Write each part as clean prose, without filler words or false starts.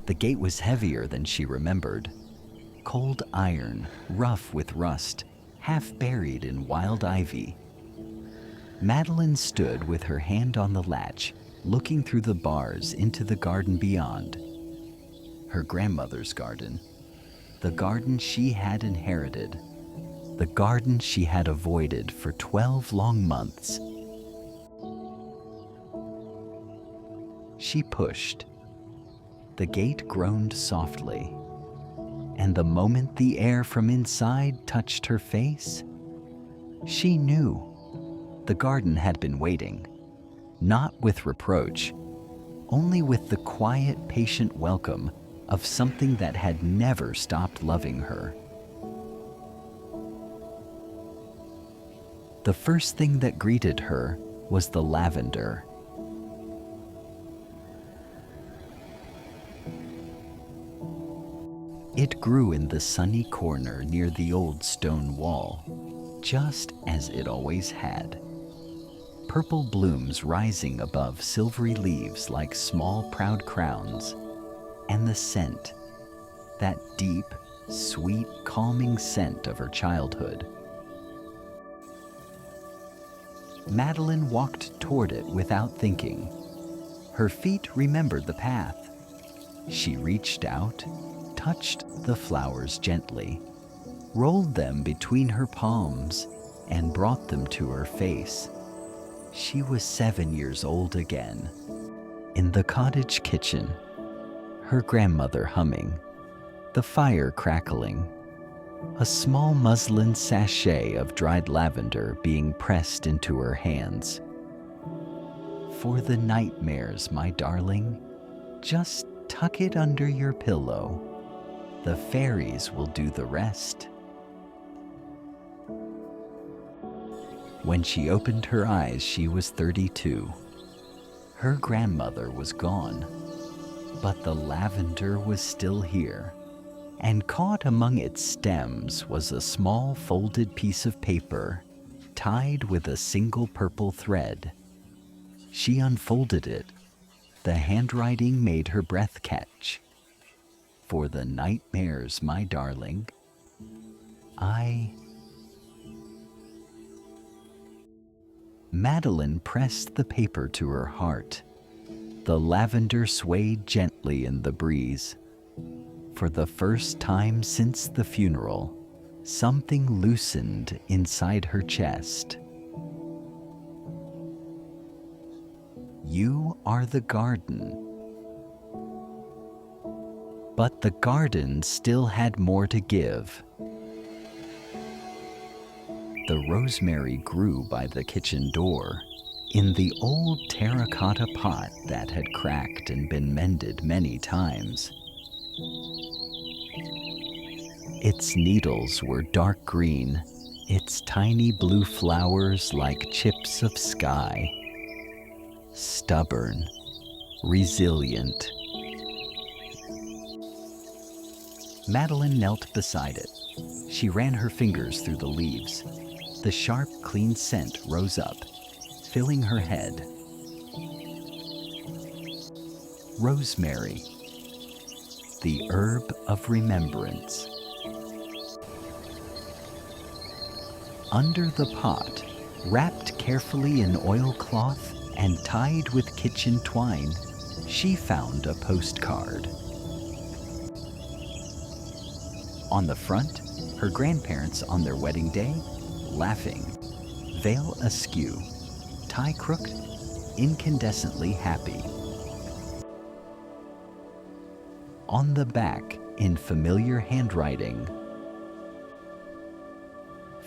The gate was heavier than she remembered. Cold iron, rough with rust, half buried in wild ivy. Madeline stood with her hand on the latch, looking through the bars into the garden beyond. Her grandmother's garden. The garden she had inherited. The garden she had avoided for 12 long months. She pushed. The gate groaned softly, and the moment the air from inside touched her face, she knew the garden had been waiting, not with reproach, only with the quiet, patient welcome of something that had never stopped loving her. The first thing that greeted her was the lavender. It grew in the sunny corner near the old stone wall, just as it always had. Purple blooms rising above silvery leaves like small proud crowns, and the scent, that deep, sweet, calming scent of her childhood. Madeline walked toward it without thinking. Her feet remembered the path. She reached out, touched the flowers gently, rolled them between her palms, and brought them to her face. She was 7 years old again. In the cottage kitchen, her grandmother humming, the fire crackling, a small muslin sachet of dried lavender being pressed into her hands. For the nightmares, my darling, just tuck it under your pillow. The fairies will do the rest. When she opened her eyes, she was 32. Her grandmother was gone, but the lavender was still here, and caught among its stems was a small folded piece of paper tied with a single purple thread. She unfolded it. The handwriting made her breath catch. For the nightmares, my darling, Madeline pressed the paper to her heart. The lavender swayed gently in the breeze. For the first time since the funeral, something loosened inside her chest. You are the garden. But the garden still had more to give. The rosemary grew by the kitchen door, in the old terracotta pot that had cracked and been mended many times. Its needles were dark green, its tiny blue flowers like chips of sky. Stubborn, resilient. Madeline knelt beside it. She ran her fingers through the leaves. The sharp, clean scent rose up, filling her head. Rosemary, the herb of remembrance. Under the pot, wrapped carefully in oilcloth and tied with kitchen twine, she found a postcard. On the front, her grandparents on their wedding day, laughing, veil askew, tie crooked, incandescently happy. On the back, in familiar handwriting,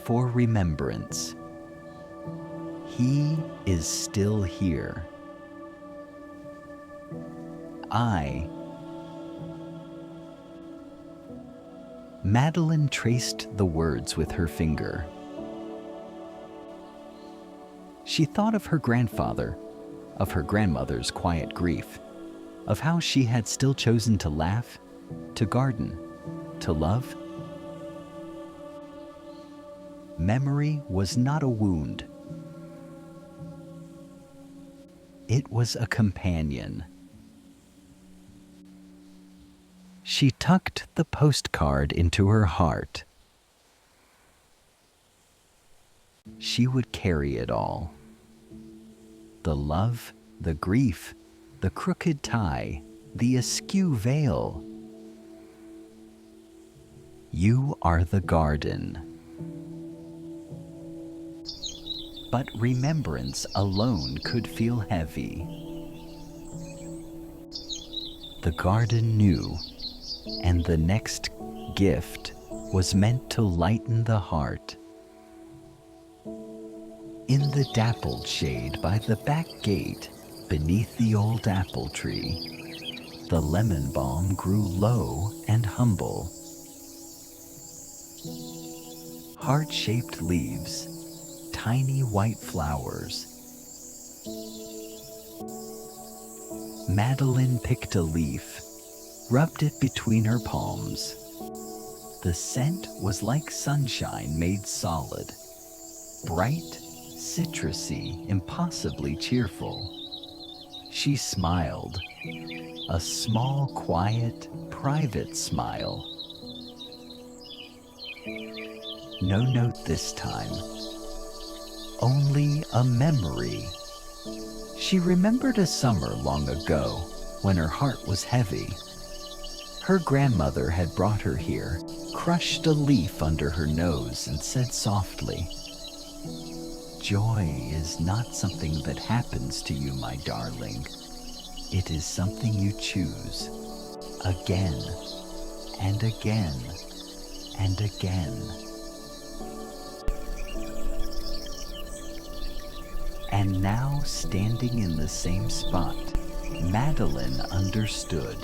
for remembrance. He is still here. Madeline traced the words with her finger. She thought of her grandfather, of her grandmother's quiet grief, of how she had still chosen to laugh, to garden, to love. Memory was not a wound. It was a companion. She tucked the postcard into her heart. She would carry it all. The love, the grief, the crooked tie, the askew veil. You are the garden. But remembrance alone could feel heavy. The garden knew, and the next gift was meant to lighten the heart. In the dappled shade by the back gate, beneath the old apple tree, the lemon balm grew low and humble. Heart-shaped leaves, tiny white flowers. Madeline picked a leaf, rubbed it between her palms. The scent was like sunshine made solid, bright, citrusy, impossibly cheerful. She smiled, a small, quiet, private smile. No note this time, only a memory. She remembered a summer long ago when her heart was heavy. Her grandmother had brought her here, crushed a leaf under her nose and said softly, "Joy is not something that happens to you, my darling. It is something you choose, again and again and again." And now, standing in the same spot, Madeline understood.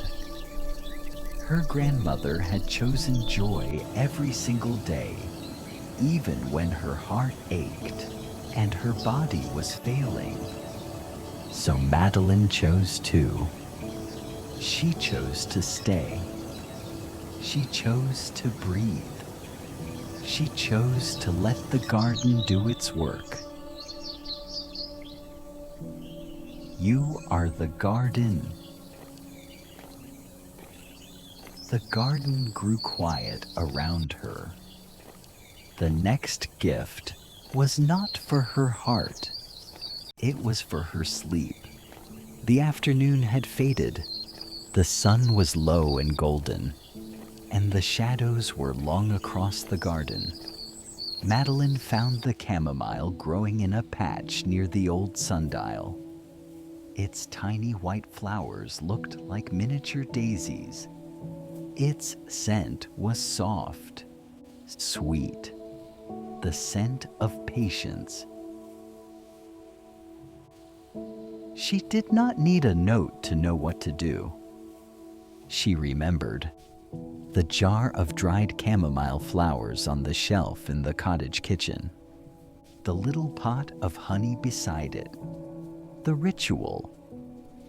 Her grandmother had chosen joy every single day, even when her heart ached and her body was failing. So Madeline chose too. She chose to stay. She chose to breathe. She chose to let the garden do its work. You are the garden. The garden grew quiet around her. The next gift was not for her heart. It was for her sleep. The afternoon had faded. The sun was low and golden, and the shadows were long across the garden. Madeline found the chamomile growing in a patch near the old sundial. Its tiny white flowers looked like miniature daisies. Its scent was soft, sweet, the scent of patience. She did not need a note to know what to do. She remembered the jar of dried chamomile flowers on the shelf in the cottage kitchen, the little pot of honey beside it, the ritual.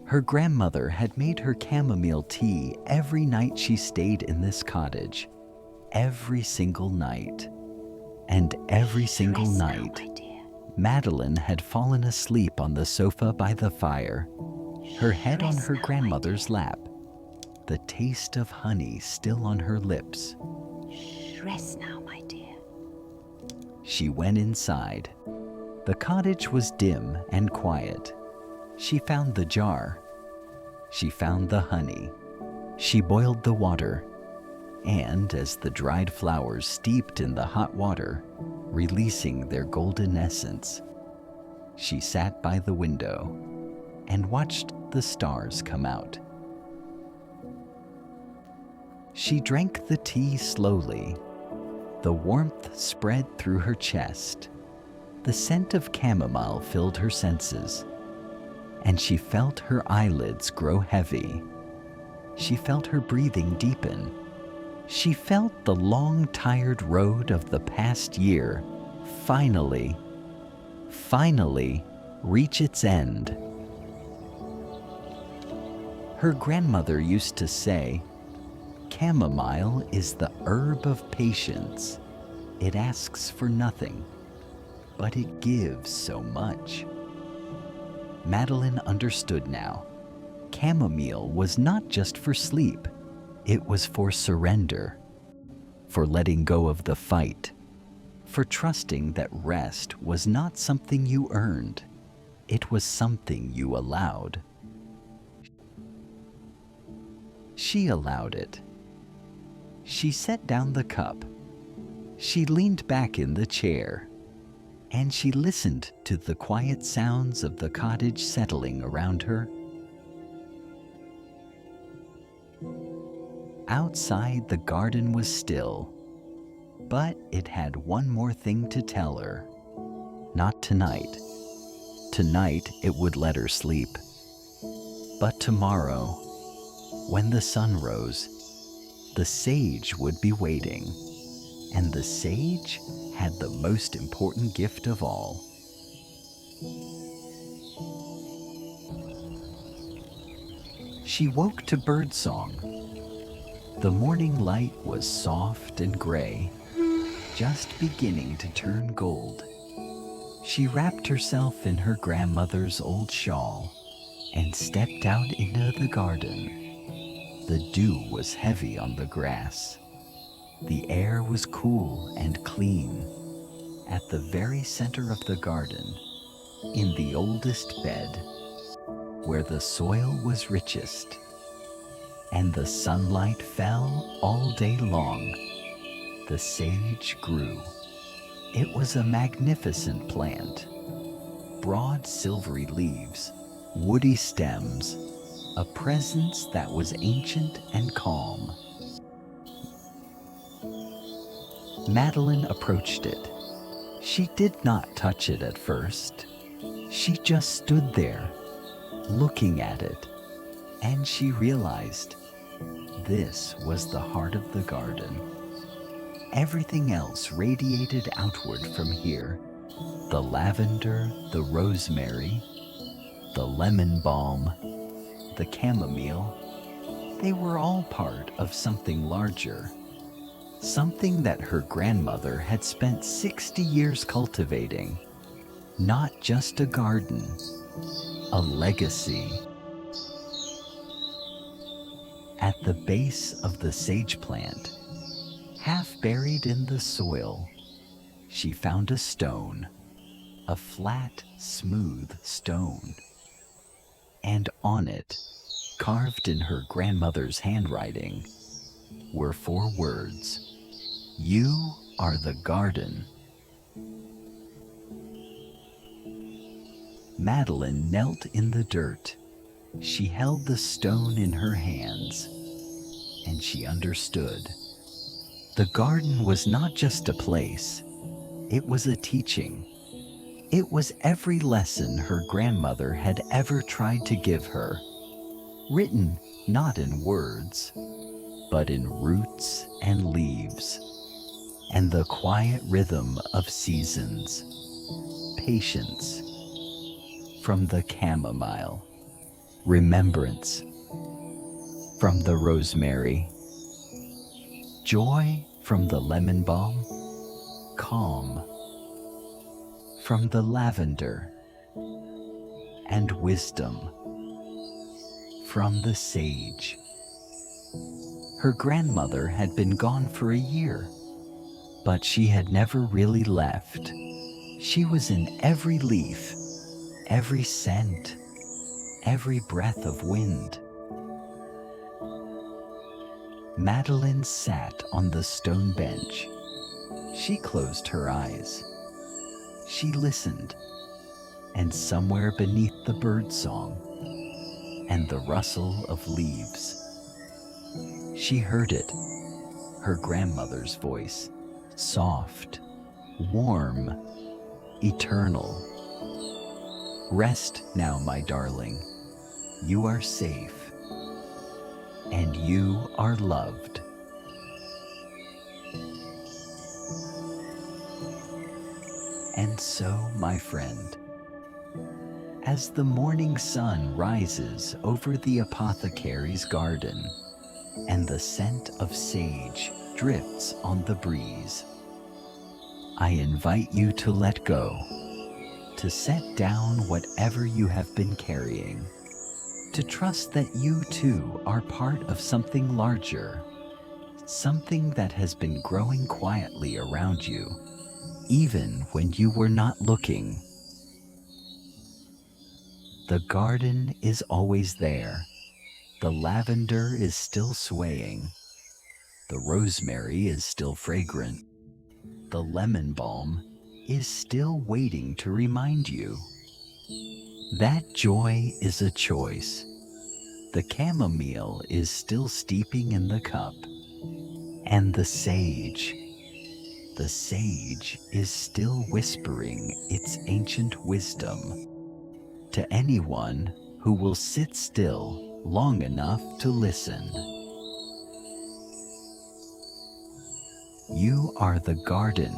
Her grandmother had made her chamomile tea every night she stayed in this cottage, every single night. And every single night, Madeline had fallen asleep on the sofa by the fire, her head on her grandmother's lap, the taste of honey still on her lips. Rest now, my dear. She went inside. The cottage was dim and quiet. She found the jar. She found the honey. She boiled the water. And as the dried flowers steeped in the hot water, releasing their golden essence, she sat by the window and watched the stars come out. She drank the tea slowly. The warmth spread through her chest. The scent of chamomile filled her senses, and she felt her eyelids grow heavy. She felt her breathing deepen. She felt the long, tired road of the past year finally reach its end. Her grandmother used to say, "Chamomile is the herb of patience. It asks for nothing, but it gives so much." Madeline understood now. Chamomile was not just for sleep. It was for surrender, for letting go of the fight, for trusting that rest was not something you earned, it was something you allowed. She allowed it. She set down the cup. She leaned back in the chair, and she listened to the quiet sounds of the cottage settling around her. Outside, the garden was still, but it had one more thing to tell her. Not tonight. Tonight it would let her sleep. But tomorrow, when the sun rose, the sage would be waiting, and the sage had the most important gift of all. She woke to birdsong. The morning light was soft and gray, just beginning to turn gold. She wrapped herself in her grandmother's old shawl and stepped out into the garden. The dew was heavy on the grass. The air was cool and clean. At the very center of the garden, in the oldest bed, where the soil was richest, and the sunlight fell all day long, the sage grew. It was a magnificent plant. Broad silvery leaves, woody stems, a presence that was ancient and calm. Madeline approached it. She did not touch it at first. She just stood there, looking at it, and she realized this was the heart of the garden. Everything else radiated outward from here. The lavender, the rosemary, the lemon balm, the chamomile, they were all part of something larger. Something that her grandmother had spent 60 years cultivating. Not just a garden, a legacy. At the base of the sage plant, half buried in the soil, she found a stone, a flat, smooth stone. And on it, carved in her grandmother's handwriting, were 4 words: "You are the garden." Madeline knelt in the dirt. She held the stone in her hands, and she understood. The garden was not just a place, it was a teaching. It was every lesson her grandmother had ever tried to give her, written not in words, but in roots and leaves, and the quiet rhythm of seasons. Patience from the chamomile, remembrance from the rosemary, joy from the lemon balm, calm from the lavender, and wisdom from the sage. Her grandmother had been gone for a year, but she had never really left. She was in every leaf, every scent, every breath of wind. Madeline sat on the stone bench. She closed her eyes. She listened, and somewhere beneath the birdsong and the rustle of leaves, she heard it, her grandmother's voice, soft, warm, eternal. "Rest now, my darling. You are safe, and you are loved." And so, my friend, as the morning sun rises over the apothecary's garden and the scent of sage drifts on the breeze, I invite you to let go, to set down whatever you have been carrying, To trust that you too are part of something larger, something that has been growing quietly around you, even when you were not looking. The garden is always there. The lavender is still swaying. The rosemary is still fragrant. The lemon balm is still waiting to remind you. That joy is a choice. The chamomile is still steeping in the cup. And the sage is still whispering its ancient wisdom to anyone who will sit still long enough to listen. You are the garden.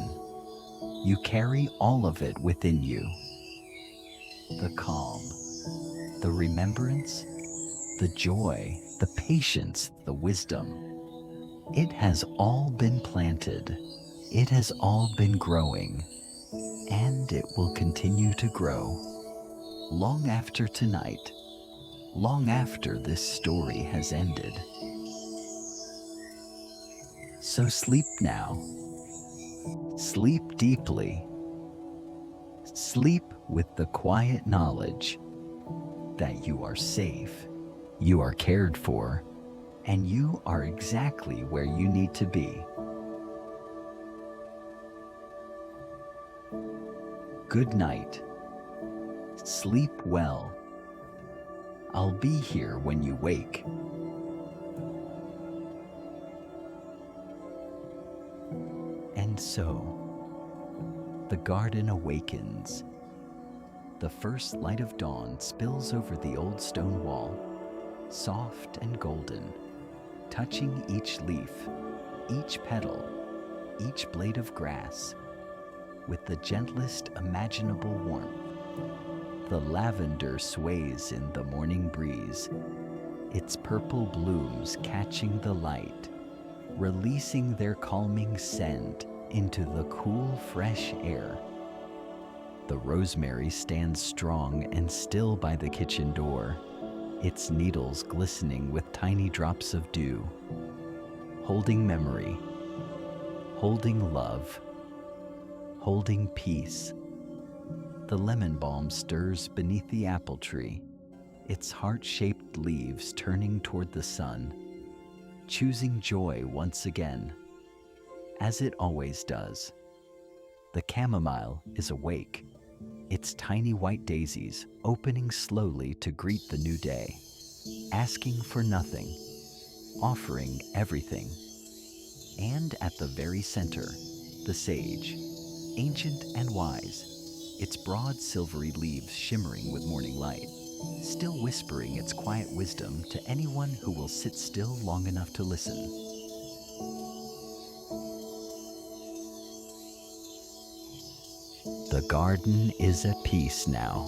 You carry all of it within you. The calm, the remembrance, the joy, the patience, the wisdom. It has all been planted. It has all been growing. And it will continue to grow long after tonight, long after this story has ended. So sleep now. Sleep deeply. Sleep with the quiet knowledge that you are safe, you are cared for, and you are exactly where you need to be. Good night. Sleep well. I'll be here when you wake. And so, the garden awakens. The first light of dawn spills over the old stone wall, soft and golden, touching each leaf, each petal, each blade of grass, with the gentlest imaginable warmth. The lavender sways in the morning breeze, its purple blooms catching the light, releasing their calming scent into the cool, fresh air. The rosemary stands strong and still by the kitchen door, its needles glistening with tiny drops of dew, holding memory, holding love, holding peace. The lemon balm stirs beneath the apple tree, its heart-shaped leaves turning toward the sun, choosing joy once again, as it always does. The chamomile is awake, its tiny white daisies opening slowly to greet the new day, asking for nothing, offering everything. And at the very center, the sage, ancient and wise, its broad silvery leaves shimmering with morning light, still whispering its quiet wisdom to anyone who will sit still long enough to listen. The garden is at peace now.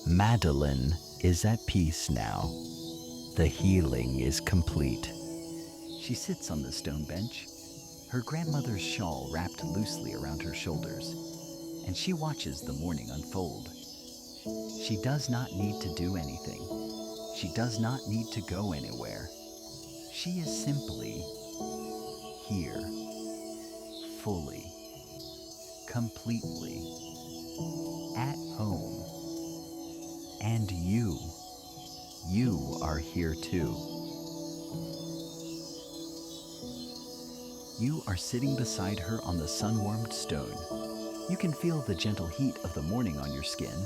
Madeline is at peace now. The healing is complete. She sits on the stone bench, her grandmother's shawl wrapped loosely around her shoulders, and she watches the morning unfold. She does not need to do anything. She does not need to go anywhere. She is simply here, fully, completely, at home. And you are here too. You are sitting beside her on the sun-warmed stone. You can feel the gentle heat of the morning on your skin.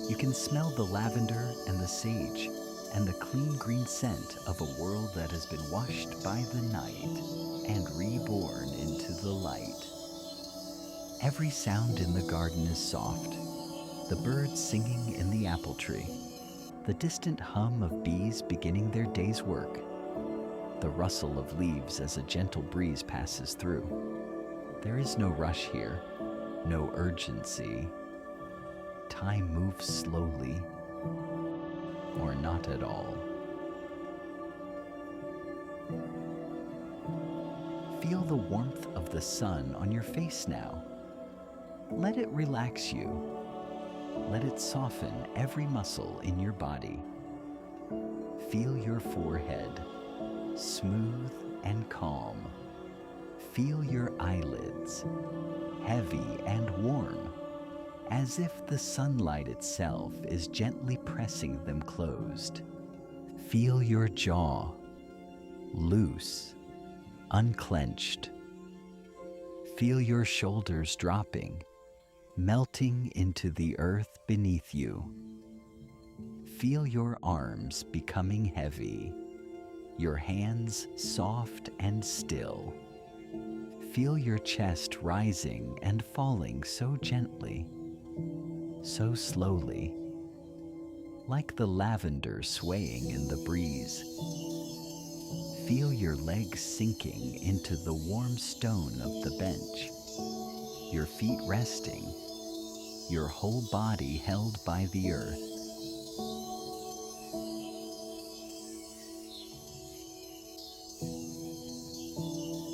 You can smell the lavender and the sage and the clean green scent of a world that has been washed by the night and reborn into the light. Every sound in the garden is soft. The birds singing in the apple tree, the distant hum of bees beginning their day's work, the rustle of leaves as a gentle breeze passes through. There is no rush here, no urgency. Time moves slowly, or not at all. Feel the warmth of the sun on your face now. Let it relax you. Let it soften every muscle in your body. Feel your forehead, smooth and calm. Feel your eyelids, heavy and warm, as if the sunlight itself is gently pressing them closed. Feel your jaw, loose, unclenched. Feel your shoulders dropping, melting into the earth beneath you. Feel your arms becoming heavy, your hands soft and still. Feel your chest rising and falling so gently, so slowly, like the lavender swaying in the breeze. Feel your legs sinking into the warm stone of the bench, your feet resting, your whole body held by the earth.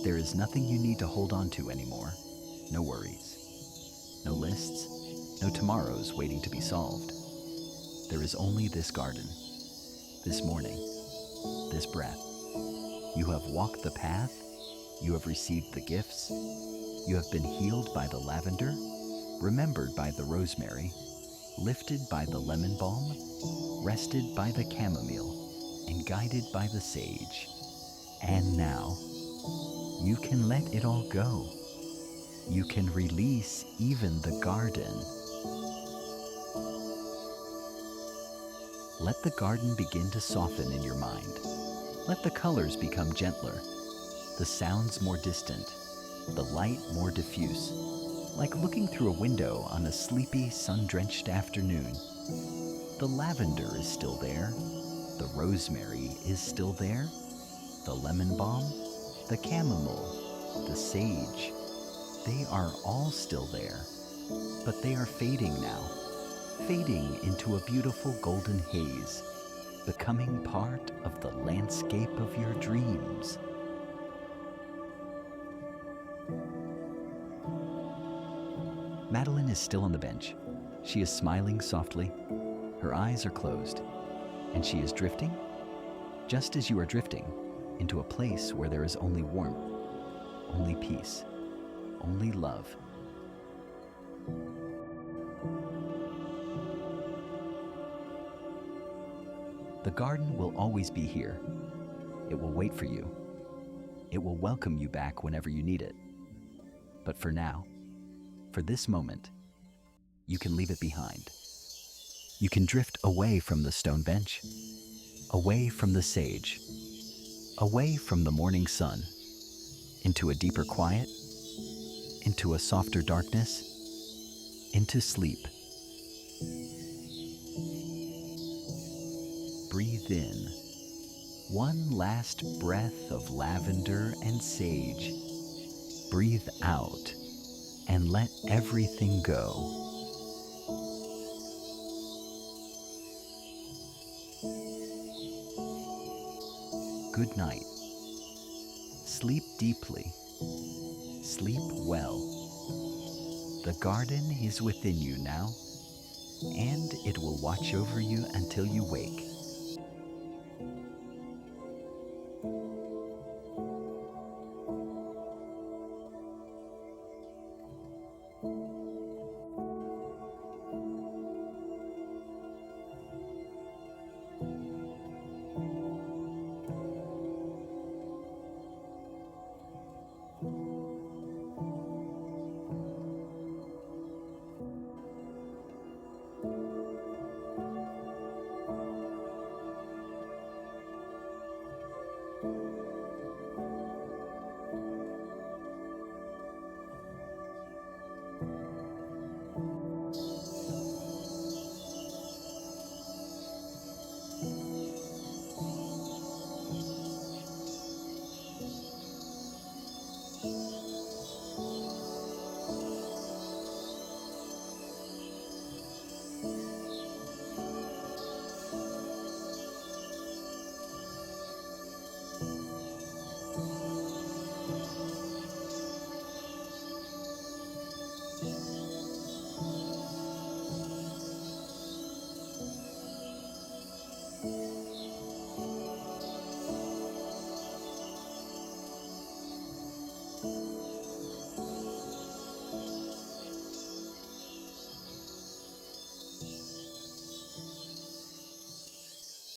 There is nothing you need to hold on to anymore. No worries. No lists. No tomorrows waiting to be solved. There is only this garden, this morning, this breath. You have walked the path. You have received the gifts. You have been healed by the lavender, remembered by the rosemary, lifted by the lemon balm, rested by the chamomile, and guided by the sage. And now, you can let it all go. You can release even the garden. Let the garden begin to soften in your mind. Let the colors become gentler, the sounds more distant, the light more diffuse, like looking through a window on a sleepy, sun-drenched afternoon. The lavender is still there, the rosemary is still there, the lemon balm, the chamomile, the sage, they are all still there, but they are fading now, fading into a beautiful golden haze, becoming part of the landscape of your dreams. Madeline is still on the bench. She is smiling softly. Her eyes are closed, and she is drifting, just as you are drifting, into a place where there is only warmth, only peace, only love. The garden will always be here. It will wait for you. It will welcome you back whenever you need it. But for now, for this moment, you can leave it behind. You can drift away from the stone bench, away from the sage, away from the morning sun, into a deeper quiet, into a softer darkness, into sleep. Breathe in one last breath of lavender and sage. Breathe out and let everything go. Good night. Sleep deeply. Sleep well. The garden is within you now, and it will watch over you until you wake.